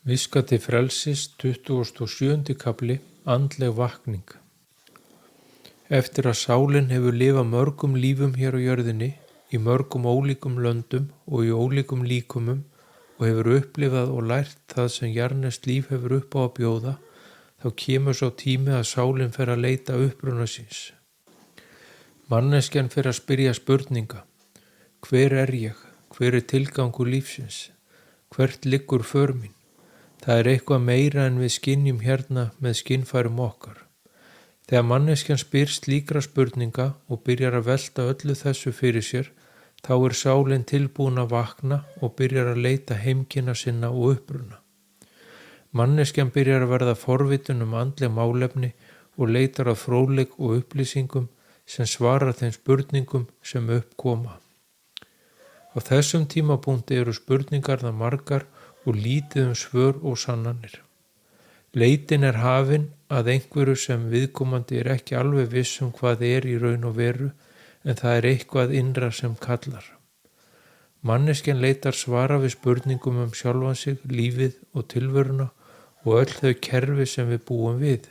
Viska til frelsis, 27. kafli, andleg vakning. Eftir að sálin hefur lifað mörgum lífum hér á jörðinni, í mörgum ólíkum löndum og í ólíkum líkumum og hefur upplifað og lært það sem jarðneskt líf hefur upp á að bjóða, þá kemur svo tími að sálin fer að leita uppruna síns. Manneskjan fer að spyrja spurninga. Hver er ég? Hver er tilgangur lífsins? Hvert liggur för mín? Það er eitthvað meira en við skynjum hérna með skynfærum okkar. Þegar manneskjan spyr slíkra spurninga og byrjar að velta öllu þessu fyrir sér, þá er sálin tilbúin að vakna og byrjar að leita heimkynna sinna og uppruna. Manneskjan byrjar að verða forvitun andleg málefni og leitar að fróðleik og upplýsingum sem svarar þeim spurningum sem upp koma. Á þessum tímapunkti eru spurningarnar margar og lítið svör og sannanir. Leitin er hafin að einhverju sem viðkomandi er ekki alveg viss hvað er í raun og veru, en það er eitthvað innra sem kallar. Manneskjan leitar svara við spurningum sjálfan sig, lífið og tilveruna og öll þau kerfi sem við búum við.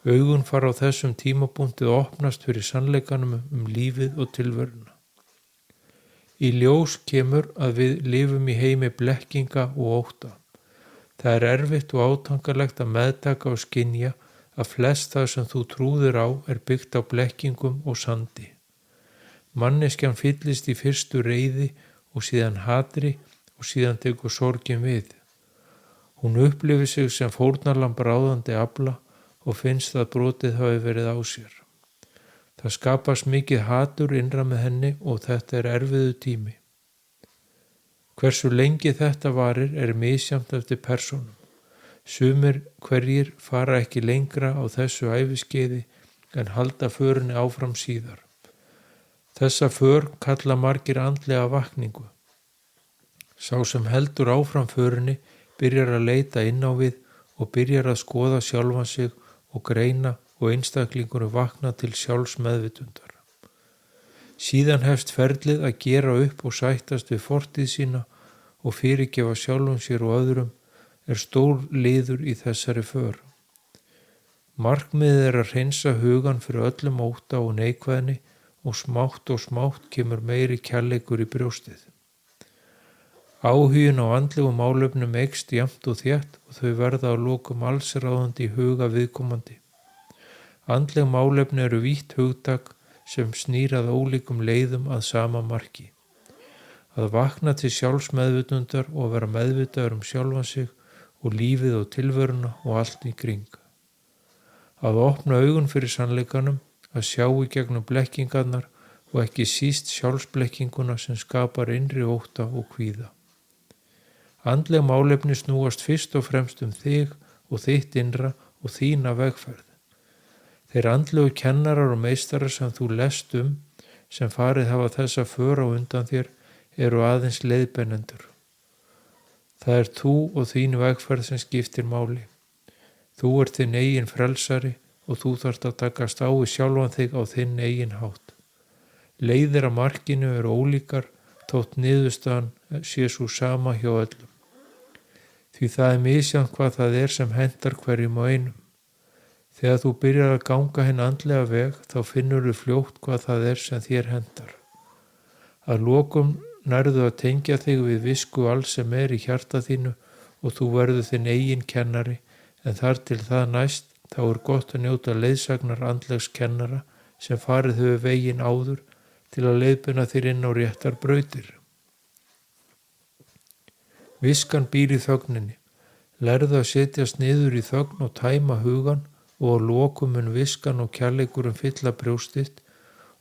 Augun fara á þessum tímapunkti að opnast fyrir sannleikanum lífið og tilveruna. Í ljós kemur að við lifum í heimi blekkinga og ótta. Það er erfitt og átangalegt að meðtaka og skynja að flest það sem þú trúðir á er byggt á blekkingum og sandi. Manneskjan fyllist í fyrstu reiði og síðan hatri og síðan tekur sorgin við. Hún upplifir sig sem fórnarlamb ráðandi afla og finnst að brotið hafi verið á sér. Það skapast mikið hatur innra með henni og þetta er erfiðu tími. Hversu lengi þetta varir er misjafnt eftir persónum. Sumir hverjir fara ekki lengra á þessu æviskeiði en halda förinni áfram síðar. Þessa för kalla margir andlega vakningu. Sá sem heldur áfram förinni byrjar að leita inn á við og byrjar að skoða sjálfan sig og greina og einstaklingur vakna til sjálfsmeðvitundar. Síðan hefst ferlið að gera upp og sættast við fortíð sína og fyrirgefa sjálfum sér og öðrum er stór liður í þessari för. Markmiðið er að hreinsa hugan fyrir öllum ótta og neikvæðni og smátt kemur meiri kærleikur í brjóstið. Áhugin á andlegum málefnum eykst jafnt og þétt og þau verða að lokum allsráðandi í huga viðkomandi. Andleg málefni eru vítt hugtak sem snýr að ólíkum leiðum að sama marki. Að vakna til sjálfsmeðvitundar og vera meðvitaður sjálfan sig og lífið og tilveruna og allt í kring. Að opna augun fyrir sannleikanum, að sjá í gegnum blekkingarnar og ekki síst sjálfsblekkinguna sem skapar innri ótta og kvíða. Andleg málefni snúast fyrst og fremst þig og þitt innra og þína vegferð. Þeir andlegu kennarar og meistarar sem þú lest sem farið hafa þessa för á undan þér, eru aðeins leiðbeinendur. Það er þú og þín vegferð sem skiptir máli. Þú ert þinn eigin frelsari og þú þarft að takast á við sjálfan þig á þinn eigin hátt. Leiðir að markinu eru ólíkar, þótt niðurstaðan sé sú sama hjá öllum. Því það er misjafnt hvað það er sem hentar hverjum og einum. Þegar þú byrjar að ganga hinn andlega veg, þá finnur þú fljótt hvað það er sem þér hentar. Að lokum nærðu að tengja þig við visku alls sem er í hjarta þínu og þú verður þinn eigin kennari, en þar til það næst, þá er gott að njóta leiðsagnar andlegs kennara sem farið hefur veginn áður til að leiðbeina þér inn á réttar brautir. Viskan býr í þögninni. Lærðu að setjast niður í þögn og tæma hugan og á lokum mun viskan og kærleikurinn fylla brjóstitt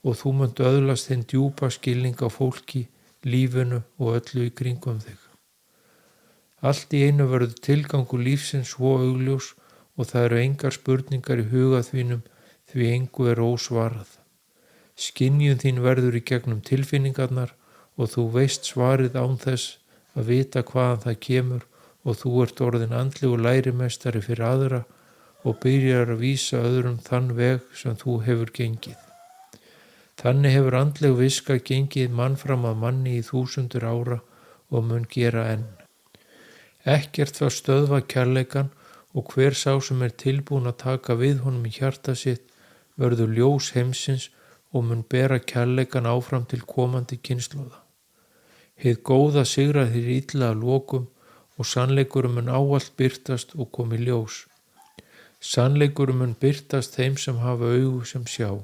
og þú munt öðlast þinn djúpa skilning á fólki, lífinu og öllu í kringum þig. Allt í einu verður tilgangur lífsins svo augljós og það eru engar spurningar í huga þínum því engu er ósvarað. Skynjun þín verður í gegnum tilfinningarnar og þú veist svarið án þess að vita hvaðan það kemur og þú ert orðin andlegur lærimeistari fyrir aðra og byrjar að vísa öðrum þann veg sem þú hefur gengið. Þannig hefur andleg viska gengið mann fram að manni í 1000 ára og mun gera enn. Ekkert var stöðvað kærleikan og hver sá sem er tilbúin að taka við honum í hjarta sitt verður ljós heimsins og mun bera kærleikan áfram til komandi kynslóða. Hið góða sigrar hið illa að lokum og sannleikurum mun ávallt birtast og komi ljós. Sannleikurum mun birtast þeim sem hafa augu sem sjá.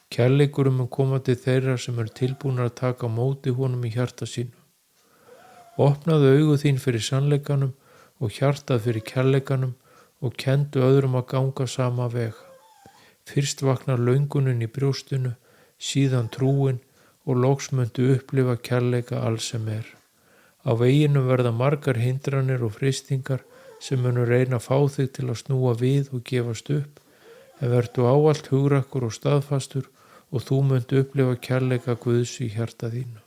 Kærleikurum mun koma til þeirra sem eru tilbúnir að taka á móti honum í hjarta sínu. Opnaðu augu þín fyrir sannleikanum og hjartað fyrir kærleikanum og kenndu öðrum að ganga sama veg. Fyrst vaknar löngunin í brjóstinu, síðan trúin og loks muntu upplifa kærleika alls sem er. Á veginum verða margar hindranir og freistingar sem munu reyna að fá þig til að snúa við og gefast upp, en vertu ávallt hugrakkur og staðfastur og þú muntu upplifa kærleika Guðs í hjarta þínu.